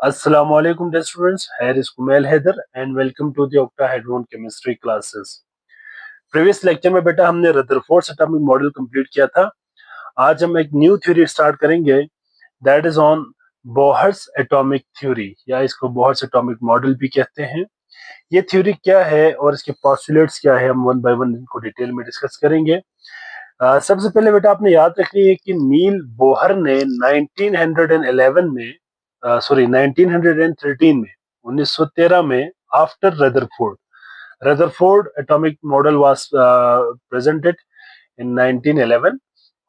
Assalamu alaikum dear students. Here is Kumail Haider and welcome to the octahedron chemistry classes. Previous lecture में बेटा हमने Rutherford atomic model complete किया था. आज हम एक न्यू थ्योरी स्टार्ट करेंगे that is on Bohr's atomic theory या इसको बोहर्स एटॉमिक मॉडल भी कहते हैं. ये थ्योरी क्या है और इसके पोस्टुलेट्स क्या है, हम वन बाय वन इनको डिटेल में डिस्कस करेंगे. सबसे पहले बेटा आपने याद रखनी है कि नील बोहर ने 1911 में 1913 में 1913 में after Rutherford atomic model was presented in 1911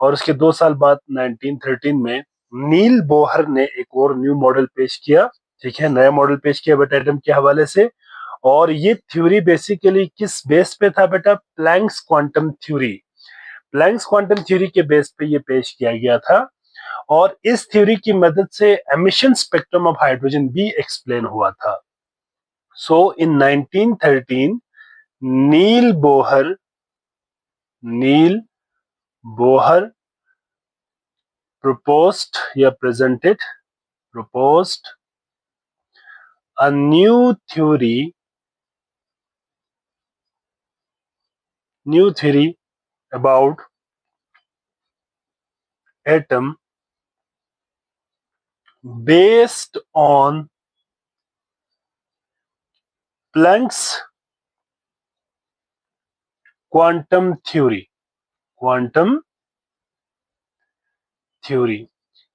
और उसके 2 साल बाद 1913 में नील बोहर ने एक और न्यू मॉडल पेश किया. ठीक है, नया मॉडल पेश किया बेटा एटम के हवाले से. और ये थ्योरी बेसिकली किस बेस पे था बेटा? Planck's quantum theory. Planck's quantum theory के बेस पे ये पेश किया गया था और इस थ्योरी की मदद से एमिशन स्पेक्ट्रम ऑफ हाइड्रोजन भी एक्सप्लेन हुआ था. सो इन 1913 नील Bohr proposed a new theory about atom based on Planck's quantum theory.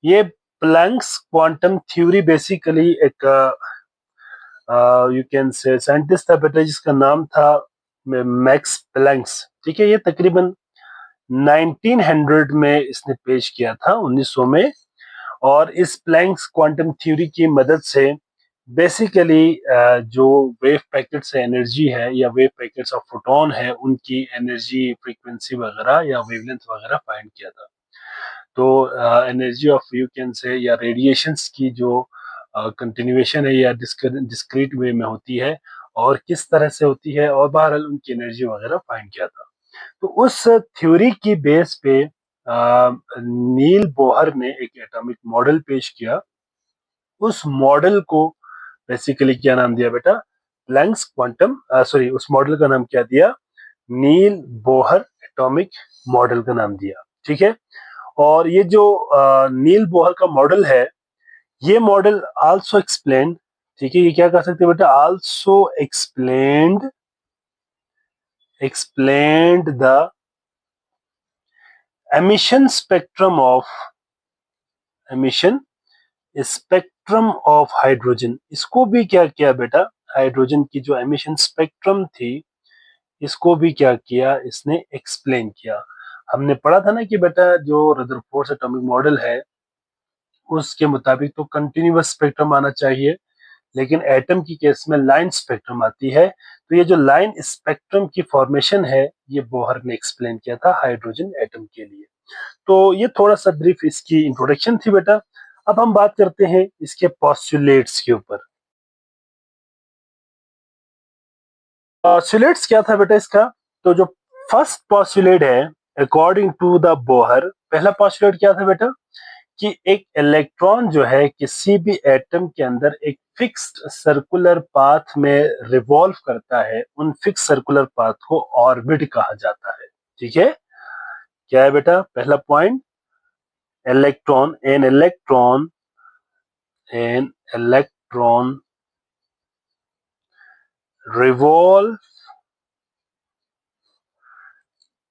ये प्लैंक्स क्वांटम थ्योरी बेसिकली एक यू कैन से साइंटिस्ट था बेटा जिसका नाम था मैक्स प्लैंक्स. ठीक है, ये तकरीबन 1900 में इसने पेश किया था, 1900 में. और इस प्लैंक्स क्वांटम थ्योरी की मदद से बेसिकली जो वेव पैकेट्स है, एनर्जी है या वेव पैकेट्स ऑफ फोटोन है, उनकी एनर्जी, फ्रीक्वेंसी वगैरह या वेवलेंथ वगैरह फाइंड किया था. तो energy of you can say या रेडिएशंस की जो कंटिन्यूएशन है या डिस्क्रीट वे में होती है और किस तरह से होती है और बहरहाल उनकी एनर्जी वगैरह फाइंड किया था. तो उस थ्योरी की बेस पे नील बोहर ने एक एटॉमिक मॉडल पेश किया. उस मॉडल को बेसिकली क्या नाम दिया बेटा? प्लैंक्स क्वांटम उस मॉडल का नाम क्या दिया? नील बोहर एटॉमिक मॉडल का नाम दिया. ठीक है, और ये जो नील बोहर का मॉडल है, ये मॉडल आल्सो एक्सप्लेन्ड. ठीक है, ये क्या कर सकते हैं बेटा? Also explained the emission spectrum of hydrogen. इसको भी क्या किया बेटा? हाइड्रोजन की जो एमिशन स्पेक्ट्रम थी, इसको भी क्या किया? इसने एक्सप्लेन किया. हमने पढ़ा था ना कि बेटा जो रदरफोर्ड एटॉमिक मॉडल है उसके मुताबिक तो कंटिन्यूअस स्पेक्ट्रम आना चाहिए, लेकिन एटम की केस में लाइन स्पेक्ट्रम आती है. तो ये जो लाइन स्पेक्ट्रम की फॉर्मेशन है, ये बोहर ने एक्सप्लेन किया था हाइड्रोजन एटम के लिए. तो ये थोड़ा सा ब्रीफ इसकी इंट्रोडक्शन थी बेटा. अब हम बात करते हैं इसके पोस्टुलेट्स के ऊपर. पोस्टुलेट्स क्या था बेटा इसका? तो जो फर्स्ट पोस्टुलेट है अकॉर्डिंग टू द बोहर, पहला पोस्टुलेट क्या था बेटा? कि एक इलेक्ट्रॉन जो है किसी भी एटम के अंदर एक फिक्स्ड सर्कुलर पाथ में रिवॉल्व करता है, उन फिक्स सर्कुलर पाथ को ऑर्बिट कहा जाता है. ठीक है, क्या है बेटा पहला point? An electron revolve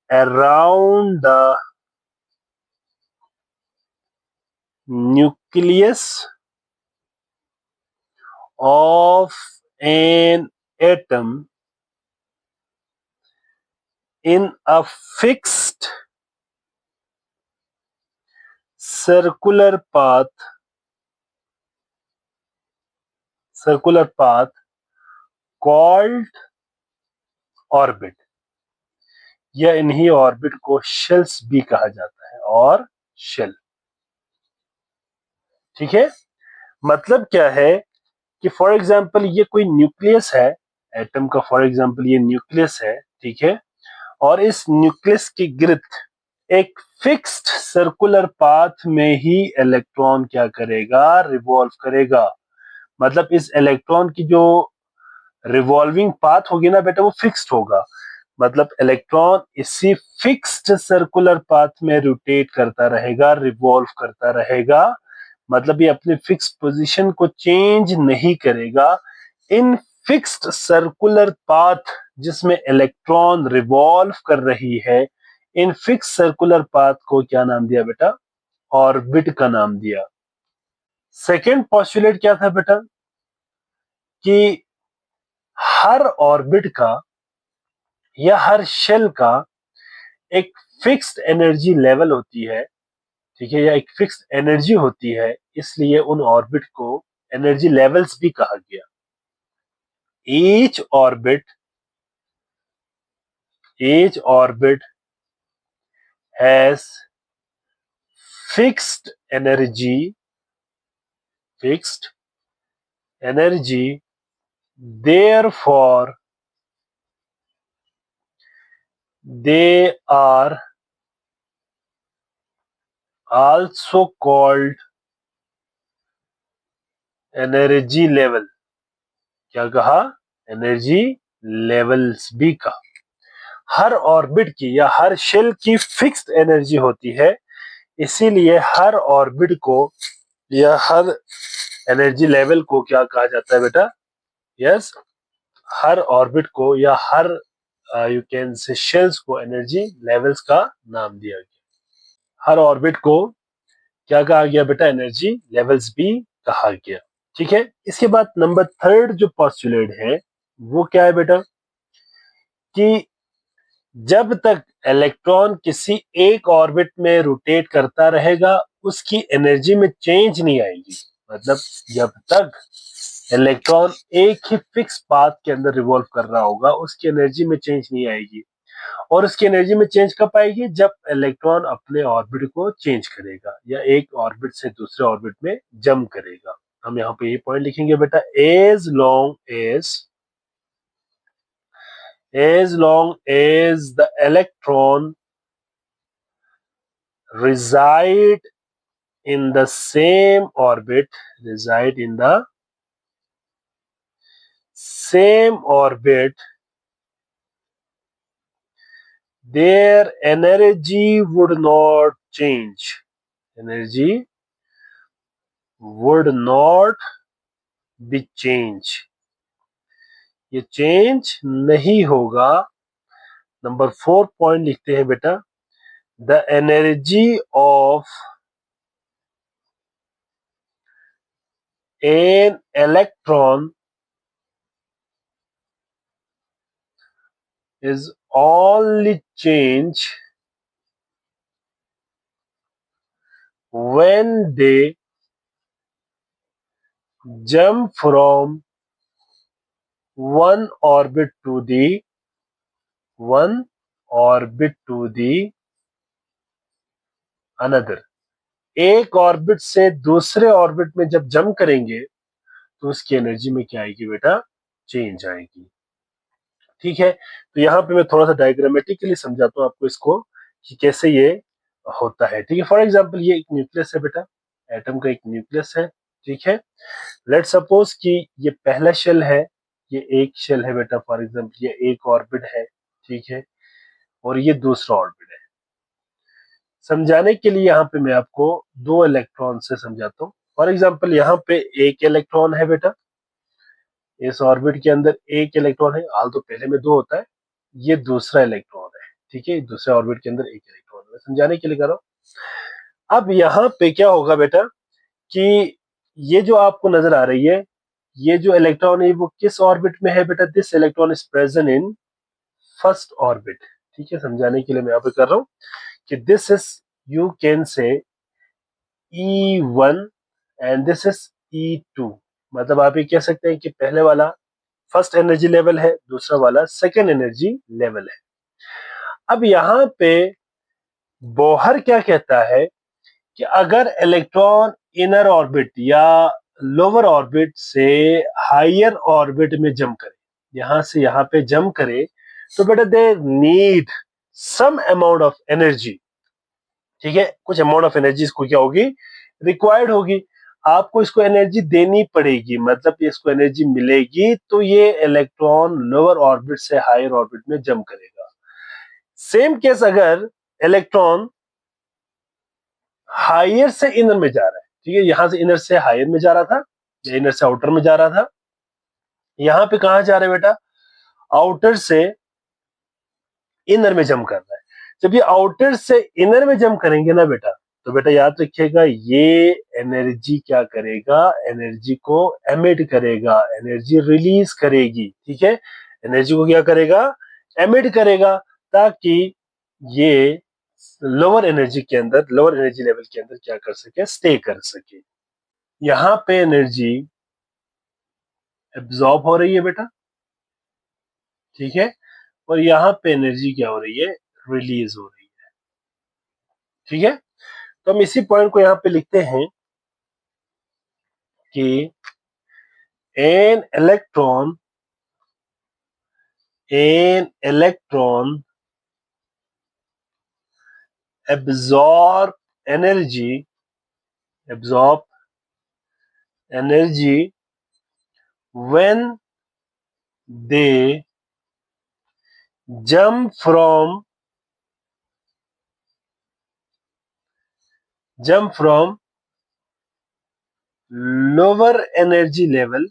around the nucleus of an atom in a fixed circular path called orbit. या इन्हीं ऑर्बिट को शेल्स भी कहा जाता है, और शेल. ठीक है, मतलब क्या है कि फॉर एग्जांपल ये कोई न्यूक्लियस है एटम का, फॉर एग्जांपल ये न्यूक्लियस है. ठीक है, और इस न्यूक्लियस की गिर्द एक फिक्स्ड सर्कुलर पाथ में ही इलेक्ट्रॉन क्या करेगा? रिवॉल्व करेगा. मतलब इस इलेक्ट्रॉन की जो रिवॉल्विंग पाथ होगी ना बेटा वो फिक्स्ड होगा, मतलब इलेक्ट्रॉन इसी फिक्स्ड सर्कुलर पाथ में रोटेट करता रहेगा, रिवॉल्व करता रहेगा, मतलब ये अपनी फिक्स पोजीशन को चेंज नहीं करेगा। इन फिक्स्ड सर्कुलर पाथ जिसमें इलेक्ट्रॉन रिवॉल्व कर रही है, इन फिक्स सर्कुलर पाथ को क्या नाम दिया बेटा? ऑर्बिट का नाम दिया। सेकेंड पोस्टुलेट क्या था बेटा? कि हर ऑर्बिट का या हर शेल का एक फिक्स्ड एनर्जी लेवल होती है, ठीक है, या एक फिक्स्ड एनर्जी होती है, इसलिए उन ऑर्बिट को एनर्जी लेवल्स भी कहा गया। Each orbit has fixed energy, therefore they are also called energy level. क्या कहा? एनर्जी लेवल्स भी कहा। हर ऑर्बिट की या हर शेल की फिक्स्ड एनर्जी होती है, इसीलिए हर ऑर्बिट को या हर एनर्जी लेवल को क्या कहा जाता है बेटा? यस, हर ऑर्बिट को या हर यू कैन से शेल्स को एनर्जी लेवल्स का नाम दिया गया। हर ऑर्बिट को क्या कहा गया बेटा? एनर्जी लेवल्स भी कहा गया। ठीक है, इसके बाद नंबर थर्ड जो पोस्टुलेट है वो क्या है बेटा? कि जब तक इलेक्ट्रॉन किसी एक ऑर्बिट में रोटेट करता रहेगा उसकी एनर्जी में चेंज नहीं आएगी। मतलब जब तक इलेक्ट्रॉन एक ही फिक्स पाथ के अंदर रिवॉल्व कर रहा होगा उसकी एनर्जी में चेंज नहीं आएगी। और उसकी एनर्जी में चेंज कब आएगी? जब इलेक्ट्रॉन अपने ऑर्बिट को चेंज करेगा या एक ऑर्बिट से दूसरे ऑर्बिट में जंप करेगा। हम यहाँ पे ये पॉइंट लिखेंगे बेटा, as long as the electron reside in the same orbit, their energy would not change. Energy would not be change. ये चेंज नहीं होगा। नंबर 4 पॉइंट लिखते हैं बेटा, the energy of an electron is only change when they jump from one orbit to the another। एक orbit से दूसरे orbit में जब जंप करेंगे तो उसकी एनर्जी में क्या आएगी बेटा? चेंज आएगी। ठीक है, तो यहाँ पे मैं थोड़ा सा डायग्रामेटिकली समझाता हूँ आपको इसको कि कैसे ये होता है। ठीक है, फॉर एग्जांपल ये एक न्यूक्लियस है बेटा, एटम का एक न्यूक्लियस है। ठीक है, लेट सपोज कि ये पहला शेल है, ये एक शेल है बेटा, फॉर एग्जांपल ये एक ऑर्बिट है। ठीक है, और ये दूसरा ऑर्बिट है। समझाने के लिए यहाँ पे मैं आपको दो इलेक्ट्रॉन से समझाता हूँ। फॉर एग्जांपल यहाँ पे एक इलेक्ट्रॉन है बेटा, इस ऑर्बिट के अंदर एक इलेक्ट्रॉन है, हाल तो पहले में दो होता है, ये दूसरा इलेक्ट्रॉन है। ठीक है, दूसरे ऑर्बिट के अंदर एक इलेक्ट्रॉन है, समझाने के लिए कर रहा हूं। अब यहाँ पे क्या होगा बेटा कि ये जो आपको नजर आ रही है, ये जो इलेक्ट्रॉन है वो किस ऑर्बिट में है बेटा? This electron is present in first orbit. ठीक है, समझाने के लिए मैं यहाँ पे कर रहा हूँ कि this is, you can say E1 and this is E2। मतलब आप ये कह सकते हैं कि पहले वाला फर्स्ट एनर्जी लेवल है, दूसरा वाला सेकेंड एनर्जी लेवल है। अब यहाँ पे बोहर क्या कहता है कि अगर इलेक्ट्रॉन इनर ऑर्बिट या लोअर ऑर्बिट से हायर ऑर्बिट में जंप करे, यहां से यहां पे जंप करे, तो बेटा they need some amount of energy. ठीक है, कुछ अमाउंट ऑफ एनर्जी इसको क्या होगी? रिक्वायर्ड होगी। आपको इसको एनर्जी देनी पड़ेगी, मतलब इसको एनर्जी मिलेगी तो ये इलेक्ट्रॉन लोअर ऑर्बिट से हायर ऑर्बिट में जंप करेगा। सेम केस अगर इलेक्ट्रॉन हायर से इनर में जा रहा है, ठीक है, यहां से इनर से हायर में जा रहा था या इनर से आउटर में जा रहा था, यहां पे कहां जा रहा है बेटा, आउटर से इनर में जंप कर रहा है। जब ये आउटर से इनर में जंप करेंगे ना बेटा, तो बेटा याद रखिएगा ये एनर्जी क्या करेगा, एनर्जी को एमिट करेगा, एनर्जी रिलीज करेगी, ठीक है, एनर्जी को क्या करेगा, एमिट करेगा, ताकि ये लोअर एनर्जी के अंदर, लोअर एनर्जी लेवल के अंदर क्या कर सके, स्टे कर सके। यहां पे एनर्जी एब्जॉर्ब हो रही है बेटा, ठीक है, और यहां पे एनर्जी क्या हो रही है, रिलीज हो रही है, ठीक है। तो हम इसी पॉइंट को यहां पे लिखते हैं कि an electron absorb absorb energy when they jump from lower energy level,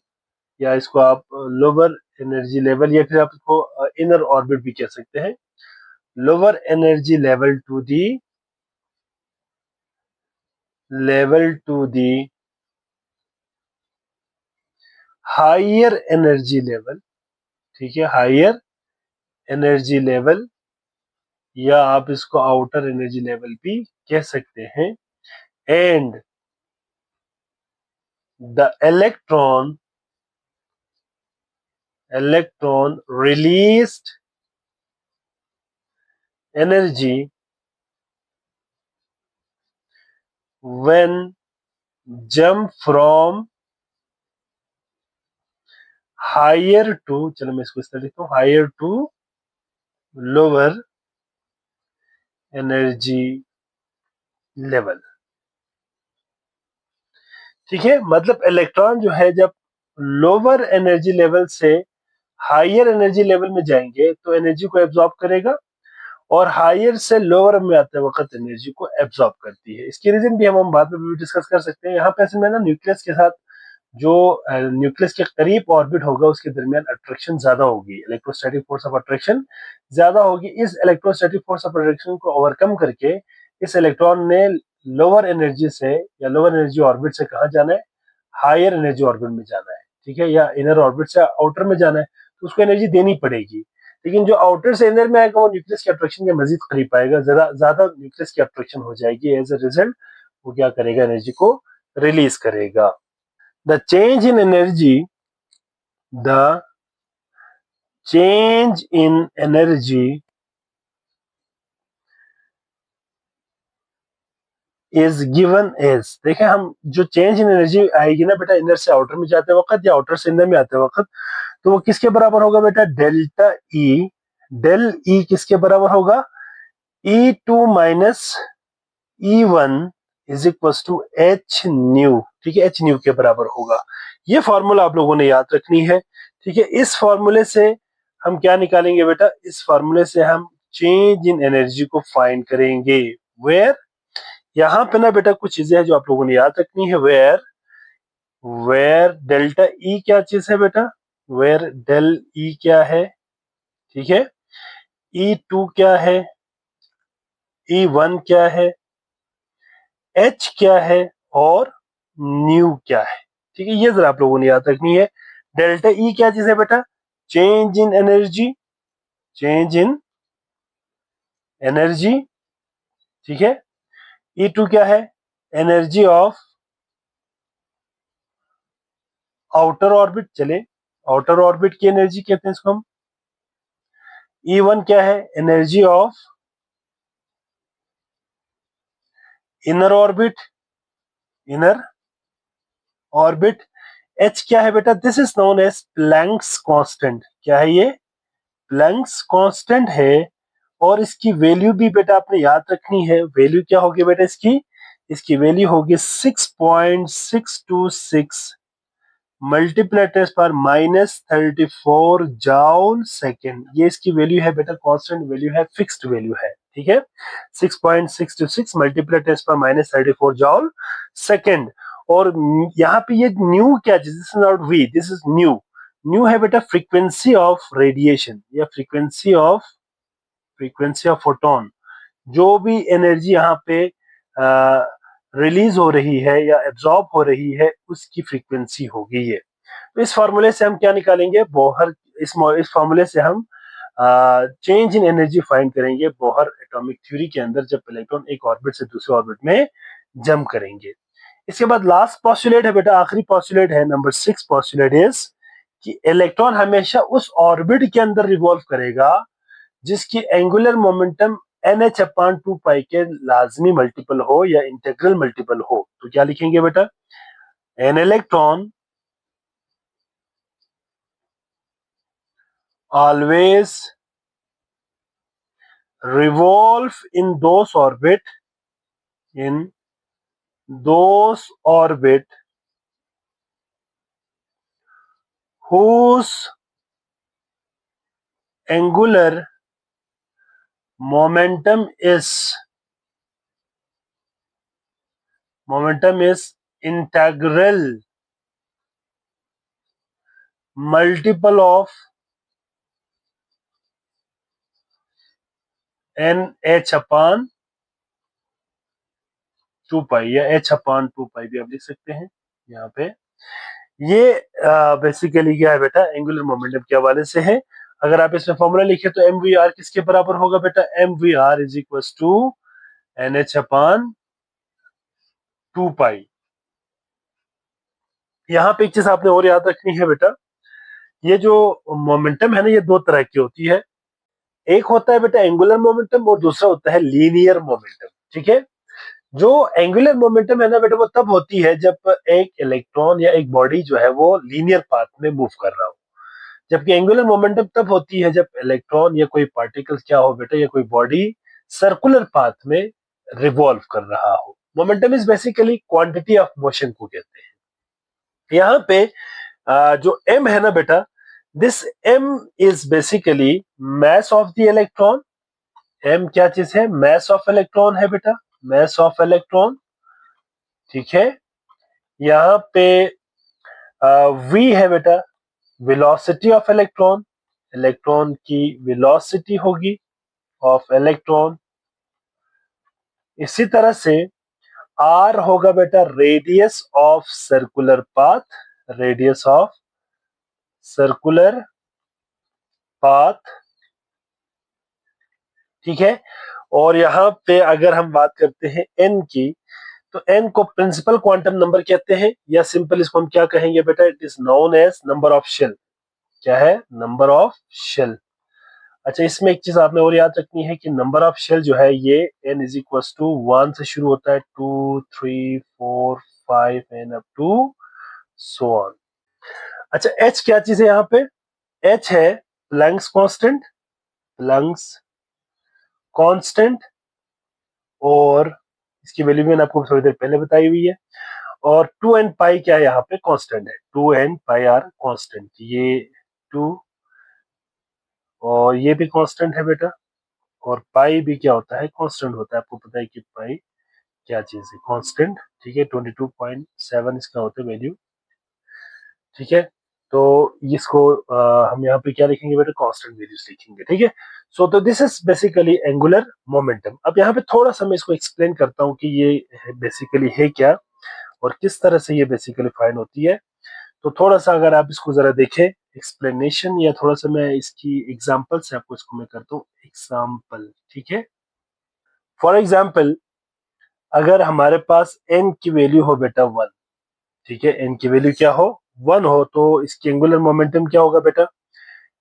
या इसको आप लोअर एनर्जी लेवल या फिर आप इसको इनर ऑर्बिट भी कह सकते हैं, lower energy level to the higher energy level, ठीक है, हायर एनर्जी लेवल, या आप इसको आउटर एनर्जी लेवल भी कह सकते हैं। And the electron released energy when jump from higher to, चलो मैं इसको इस तरह लिखता हूँ, higher to lower energy level, ठीक है, मतलब इलेक्ट्रॉन जो है जब लोअर एनर्जी लेवल से हायर एनर्जी लेवल में जाएंगे तो एनर्जी को एब्जॉर्ब करेगा, और हायर से लोअर में आते वक्त एनर्जी को एब्जॉर्ब करती है। इसकी रीजन भी हम बाद में भी डिस्कस कर सकते हैं। यहाँ पे असल में ना न्यूक्लियस के साथ जो न्यूक्लियस के करीब ऑर्बिट होगा उसके दरमियान अट्रैक्शन ज्यादा होगी, इलेक्ट्रोस्टैटिक फोर्स ऑफ अट्रैक्शन ज्यादा होगी। इस इलेक्ट्रोस्टैटिक फोर्स ऑफ अट्रैक्शन को ओवरकम करके इस इलेक्ट्रॉन ने लोअर एनर्जी से या लोअर एनर्जी ऑर्बिट से कहा जाना है, हायर एनर्जी ऑर्बिट में जाना है, ठीक है, या इनर ऑर्बिट से आउटर में जाना है, तो उसको एनर्जी देनी पड़ेगी। लेकिन जो आउटर से इनर में आएगा वो न्यूक्लियस के अट्रैक्शन के मजीद करीब आएगा, ज्यादा न्यूक्लियस की अट्रैक्शन हो जाएगी, एज अ रिजल्ट वो क्या करेगा, एनर्जी को रिलीज करेगा। The change in energy, the change in energy is given as, देखें हम जो चेंज इन एनर्जी आएगी ना बेटा इनर से आउटर में जाते वक्त या आउटर से इनर में आते वक्त, तो वो किसके बराबर होगा बेटा, डेल्टा ई, डेल ई किसके बराबर होगा, E2 minus E1 is equal to h nu, ठीक है, एच न्यू के बराबर होगा। ये फॉर्मूला आप लोगों ने याद रखनी है, ठीक है। इस फॉर्मूले से हम क्या निकालेंगे बेटा, इस फॉर्मूले से हम चेंज इन एनर्जी को फाइंड करेंगे। वेयर, यहाँ पे ना बेटा कुछ चीजें हैं जो आप लोगों ने याद रखनी है। वेयर वेयर डेल्टा ई क्या चीज है बेटा, वेयर डेल ई क्या है, ठीक है, E2 क्या है, E1 क्या है, एच क्या है, और न्यू क्या है, ठीक है, ये जरा आप लोगों ने याद रखनी है। डेल्टा ई क्या चीज है बेटा, change in energy, change in energy, ठीक है। E2 क्या है, एनर्जी ऑफ आउटर ऑर्बिट, चले आउटर ऑर्बिट की एनर्जी कहते हैं इसको हम। E1 क्या है, energy of inner orbit, inner orbit. H क्या है बेटा, this is known as Planck's constant, क्या है ये, प्लैंक्स कांस्टेंट है, और इसकी वैल्यू भी बेटा आपने याद रखनी है। वैल्यू क्या होगी बेटा इसकी, इसकी वैल्यू होगी 6.626 मल्टीप्लाई 10⁻34 जॉल सेकेंड। ये इसकी वैल्यू है बेटा, कांस्टेंट वैल्यू है, फिक्स्ड वैल्यू है, ठीक है। 6.626 मल्टीप्लाई 10⁻34 जॉल सेकेंड। और यहाँ पे ये न्यू क्या चीज, this is not v, this is nu. Nu है बेटा फ्रीक्वेंसी ऑफ रेडिएशन या फ्रीक्वेंसी ऑफ फोटोन। जो भी एनर्जी यहाँ पे रिलीज हो रही है या एब्जॉर्ब हो रही है उसकी फ्रीक्वेंसी होगी ये। तो इस फॉर्मूले से हम क्या निकालेंगे, बोहर, इस फॉर्मूले से हम चेंज इन एनर्जी फाइंड करेंगे बोहर एटॉमिक थ्योरी के अंदर, जब इलेक्ट्रॉन एक ऑर्बिट से दूसरे ऑर्बिट में जंप करेंगे। इसके बाद लास्ट पॉस्टुलेट है बेटा, आखिरी पॉस्टुलेट है, नंबर 6 पॉस्टुलेट इज कि इलेक्ट्रॉन हमेशा उस ऑर्बिट के अंदर रिवॉल्व करेगा जिसकी एंगुलर मोमेंटम NH/2 के लाजमी मल्टीपल हो या इंटीग्रल मल्टीपल हो। तो क्या लिखेंगे बेटा, an electron always revolve in those orbit whose angular momentum is integral multiple of NH/2 या H/2 भी आप लिख सकते हैं यहाँ पे। ये बेसिकली क्या है बेटा, एंगुलर मोमेंटम के हवाले से है। अगर आप इसमें फॉर्मूला लिखे तो MVR किसके बराबर होगा बेटा, MVR is equal to NH/2। यहाँ पे एक चीज आपने और याद रखनी है बेटा, ये जो मोमेंटम है ना, ये दो तरह की होती है। एक होता है बेटा एंगुलर मोमेंटम और दूसरा होता है लीनियर मोमेंटम, ठीक है। जो एंगुलर मोमेंटम है ना बेटा, वो तब होती है जब एक इलेक्ट्रॉन या एक बॉडी जो है वो लीनियर पाथ में मूव कर रहा हो, जबकि एंगुलर मोमेंटम तब होती है जब इलेक्ट्रॉन या कोई पार्टिकल क्या हो बेटा, या कोई बॉडी सर्कुलर पाथ में रिवॉल्व कर रहा हो। Momentum is basically quantity of motion को कहते हैं। यहाँ पे जो m है ना बेटा, this m is basically mass of the electron. m क्या चीज है, मास ऑफ इलेक्ट्रॉन है बेटा, मास ऑफ इलेक्ट्रॉन, ठीक है। यहाँ पे v है बेटा वेलोसिटी ऑफ इलेक्ट्रॉन, इलेक्ट्रॉन की वेलोसिटी होगी ऑफ इलेक्ट्रॉन। इसी तरह से r होगा बेटा radius of circular path, radius of circular path, ठीक है। और यहाँ पे अगर हम बात करते हैं n की, तो n को प्रिंसिपल क्वांटम नंबर कहते हैं, या सिंपल इसको हम क्या कहेंगे बेटा, it is known as number of shell. क्या है, नंबर ऑफ शेल। अच्छा, इसमें एक चीज आपने और याद रखनी है कि नंबर ऑफ शेल जो है ये n इज इक्वल टू 1 से शुरू होता है, 2 3 4 5 and up to so on. अच्छा, h क्या चीज है यहाँ पे, h है प्लैंक्स कांस्टेंट, प्लैंक्स कांस्टेंट, और इसकी वैल्यू मैंने आपको थोड़ी देर पहले बताई हुई है। और 2n पाई क्या है, यहाँ पे कांस्टेंट है, 2n पाई आर कांस्टेंट, ये 2 और ये भी कांस्टेंट है बेटा। और पाई भी क्या होता है, कांस्टेंट होता है। आपको पता है कि पाई क्या चीज है, कांस्टेंट, ठीक है। 22.7 इसका होता है वैल्यू, ठीक है। तो इसको हम यहाँ पे क्या लिखेंगे बेटा, कांस्टेंट वैल्यूज लिखेंगे, ठीक है। सो तो this is basically angular momentum. अब यहाँ पे थोड़ा सा मैं इसको एक्सप्लेन करता हूँ कि ये बेसिकली है क्या और किस तरह से ये बेसिकली फाइंड होती है। तो थोड़ा सा अगर आप इसको जरा देखें एक्सप्लेनेशन, या थोड़ा सा मैं इसकी एग्जांपल से आपको इसको मैं करता हूँ एग्जांपल, ठीक है। फॉर एग्जांपल, अगर हमारे पास n की वैल्यू हो बेटा 1, ठीक है, n की वैल्यू क्या हो, 1 हो, तो इसकी एंगुलर मोमेंटम क्या होगा बेटा,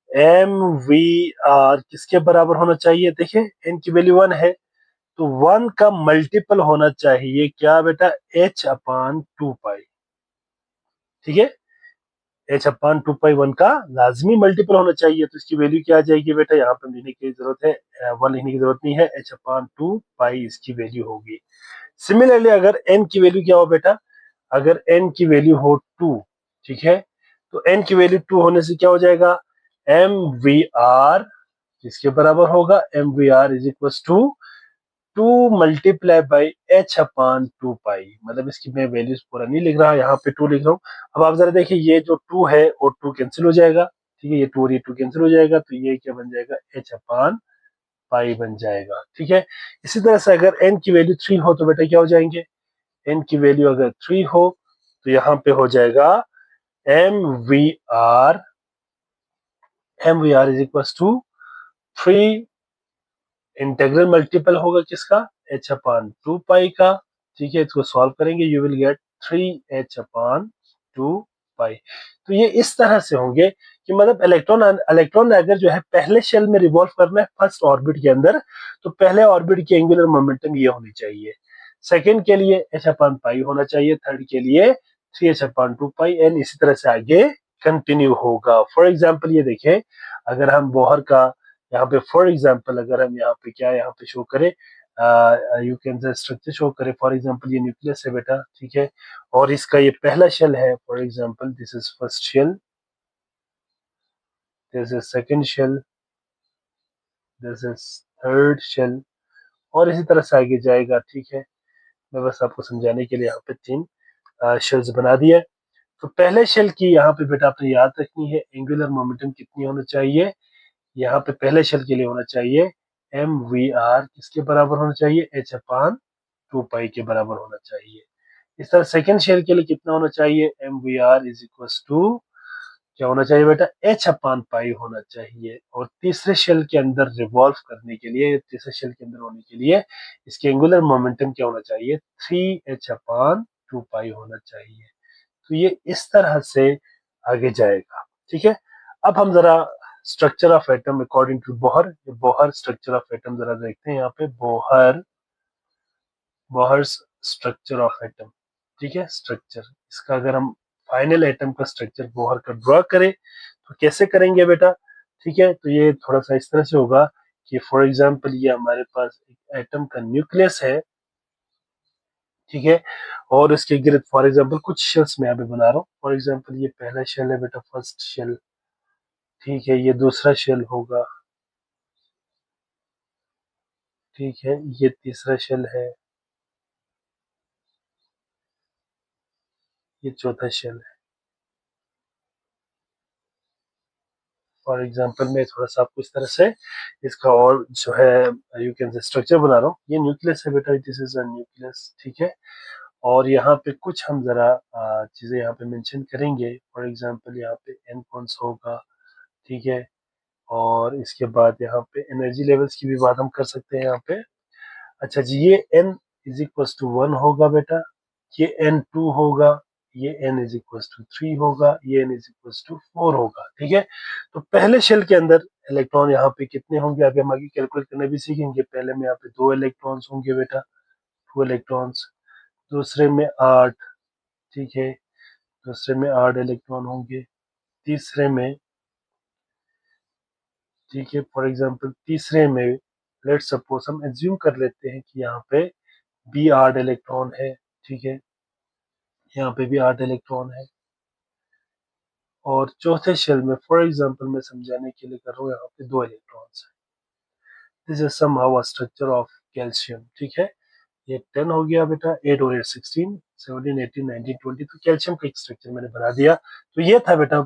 MVR किसके बराबर होना चाहिए, देखिए n की वैल्यू 1 है तो 1 का मल्टीपल होना चाहिए क्या बेटा, H/2 पाई, ठीक है। H/2 पाई 1 का लाजमी मल्टीपल होना चाहिए। तो इसकी वैल्यू क्या आ जाएगी बेटा, यहाँ पे लिखने की जरूरत है, 1 लिखने की जरूरत नहीं है, H/2 पाई इसकी वैल्यू होगी। सिमिलरली अगर n की वैल्यू क्या हो बेटा, अगर n की वैल्यू हो 2, ठीक है, तो n की वैल्यू 2 होने से क्या हो जाएगा, एम वी आर किसके बराबर होगा, M we are is equal to 2 multiply by H upon 2 pi. मतलब इसकी मैं वैल्यूज पूरा नहीं लिख रहा, यहाँ पे 2 लिख रहा हूँ। अब आप जरा देखिए, ये जो 2 है और 2 कैंसिल हो जाएगा, ठीक है, ये 2 और ये 2 कैंसिल हो जाएगा, तो ये क्या बन जाएगा, एच अपान पाई बन जाएगा, ठीक है। इसी तरह से अगर n की वैल्यू 3 हो तो बेटा क्या हो जाएंगे, n की वैल्यू अगर 3 हो तो यहाँ पे हो जाएगा m we r, m we are is equal to 3 integral multiple होगा किसका, एच अपान 2 पाई का, ठीक है। इसको सॉल्व करेंगे, you will get 3 H upon 2 पाई। तो ये इस तरह से होंगे कि मतलब इलेक्ट्रॉन इलेक्ट्रॉन अगर जो है पहले शेल में रिवॉल्व करना है फर्स्ट ऑर्बिट के अंदर, तो पहले ऑर्बिट की एंगुलर मोमेंटम ये होनी चाहिए, सेकंड के लिए एच अपान पाई होना चाहिए, थर्ड के लिए 3h/2 पाई, एंड इसी तरह से आगे कंटिन्यू होगा। फॉर एग्जाम्पल ये देखें, अगर हम बोहर का यहाँ पे फॉर एग्जाम्पल अगर हम यहाँ पे क्या यहाँ पे शो करें, यू कैन स्ट्रक्चर शो करें, फॉर एग्जाम्पल ये न्यूक्लियस है बेटा, ठीक है, और इसका ये पहला शेल है, for example this is first shell, this is second shell, this is third shell, और इसी तरह से आगे जाएगा, ठीक है। मैं बस आपको समझाने के लिए यहाँ पे 3 शेल्स बना दिए। तो पहले शेल की यहाँ पे बेटा आपने याद रखनी है, एंगुलर मोमेंटम कितनी होनी चाहिए, यहाँ पे पहले शेल के लिए होना चाहिए एम वी आर किसके बराबर होना चाहिए, एच अपान 2 पाई के बराबर होना चाहिए। इस तरह सेकंड शेल के लिए कितना होना चाहिए, m we are is equal to क्या होना चाहिए बेटा, एच अपान पाई होना चाहिए। और तीसरे शेल के अंदर रिवॉल्व करने के लिए, तीसरे शेल के अंदर होने के लिए इसके एंगुलर मोमेंटम क्या होना चाहिए, 3h/2 पाई होना चाहिए। तो ये इस तरह से आगे जाएगा, ठीक है। अब हम जरा structure of atom according to Bohr, Bohr structure of atom जरा देखते हैं, यहाँ पे Bohr, Bohr structure of atom, ठीक है, स्ट्रक्चर इसका अगर हम फाइनल एटम का स्ट्रक्चर बोहर का ड्रॉ करें तो कैसे करेंगे बेटा, ठीक है। तो ये थोड़ा सा इस तरह से होगा कि फॉर एग्जांपल ये हमारे पास एक एटम का न्यूक्लियस है, ठीक है, और इसके गिर्द फॉर एग्जांपल कुछ शेल्स मैं यहाँ पे बना रहा हूँ। फॉर एग्जांपल ये पहला शेल है बेटा, फर्स्ट शेल, ठीक है, ये दूसरा शेल होगा, ठीक है, ये तीसरा शेल है, ये चौथा शेल है। फॉर एग्जांपल मैं थोड़ा सा आपको इस तरह से इसका और जो है यू कैन से स्ट्रक्चर बना रहा हूँ। ये न्यूक्लियस है बेटा, दिस इज अ न्यूक्लियस, ठीक है, और यहाँ पे कुछ हम जरा चीजें यहाँ पे मेंशन करेंगे। फॉर एग्जांपल यहाँ पे एन कौन सा होगा, ठीक है, और इसके बाद यहाँ पे एनर्जी लेवल्स की भी बात हम कर सकते हैं यहाँ पे। अच्छा जी, ये n इज इक्वल टू 1 होगा बेटा, ये n 2 होगा, ये n इज इक्वल टू 3 होगा, ये n इज इक्वल टू 4 होगा, ठीक है। तो पहले शेल के अंदर इलेक्ट्रॉन यहाँ पे कितने होंगे, अभी हम आगे कैलकुलेट करना भी सीखेंगे। पहले में यहाँ पे 2 इलेक्ट्रॉन्स होंगे बेटा, 2 इलेक्ट्रॉन्स, दूसरे में 8, ठीक है, दूसरे में 8 इलेक्ट्रॉन होंगे, तीसरे में, ठीक है, फॉर एग्जांपल तीसरे में लेट्स सपोज हम एज्यूम कर लेते हैं कि यहाँ पे भी 8 इलेक्ट्रॉन है, ठीक है, यहाँ पे भी 8 इलेक्ट्रॉन है, और चौथे शेल में फॉर एग्जांपल मैं समझाने के लिए कर रहा हूँ, यहाँ पे 2 इलेक्ट्रॉन्स है। This is somehow a structure of calcium, ठीक है। ये 10 हो गया बेटा, 8 और 8 16, 17 18 19 20, तो कैल्शियम का एक स्ट्रक्चर मैंने बना दिया। तो ये था बेटा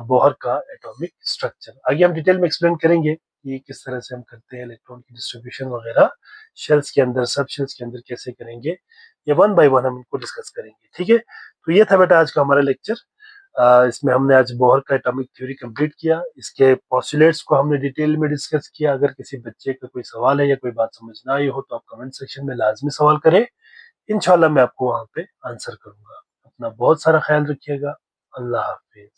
बोहर का एटॉमिक स्ट्रक्चर। आगे हम डिटेल में एक्सप्लेन करेंगे कि किस तरह से हम करते हैं इलेक्ट्रॉन की डिस्ट्रीब्यूशन वगैरह शेल्स के अंदर, सब शेल्स के अंदर कैसे करेंगे, ये वन बाय वन हम इनको डिस्कस करेंगे, ठीक है। तो ये था बेटा आज का हमारा लेक्चर। इसमें हमने आज बोहर का एटॉमिक थ्योरी कंप्लीट किया, इसके पोस्टुलेट्स को हमने डिटेल में डिस्कस किया। अगर किसी बच्चे का कोई सवाल है या कोई बात समझ ना आई हो तो आप कमेंट सेक्शन में लाजमी सवाल करें, इंशाल्लाह मैं आपको वहां पे आंसर करूंगा। अपना बहुत सारा ख्याल रखिएगा। अल्लाह हाफिज।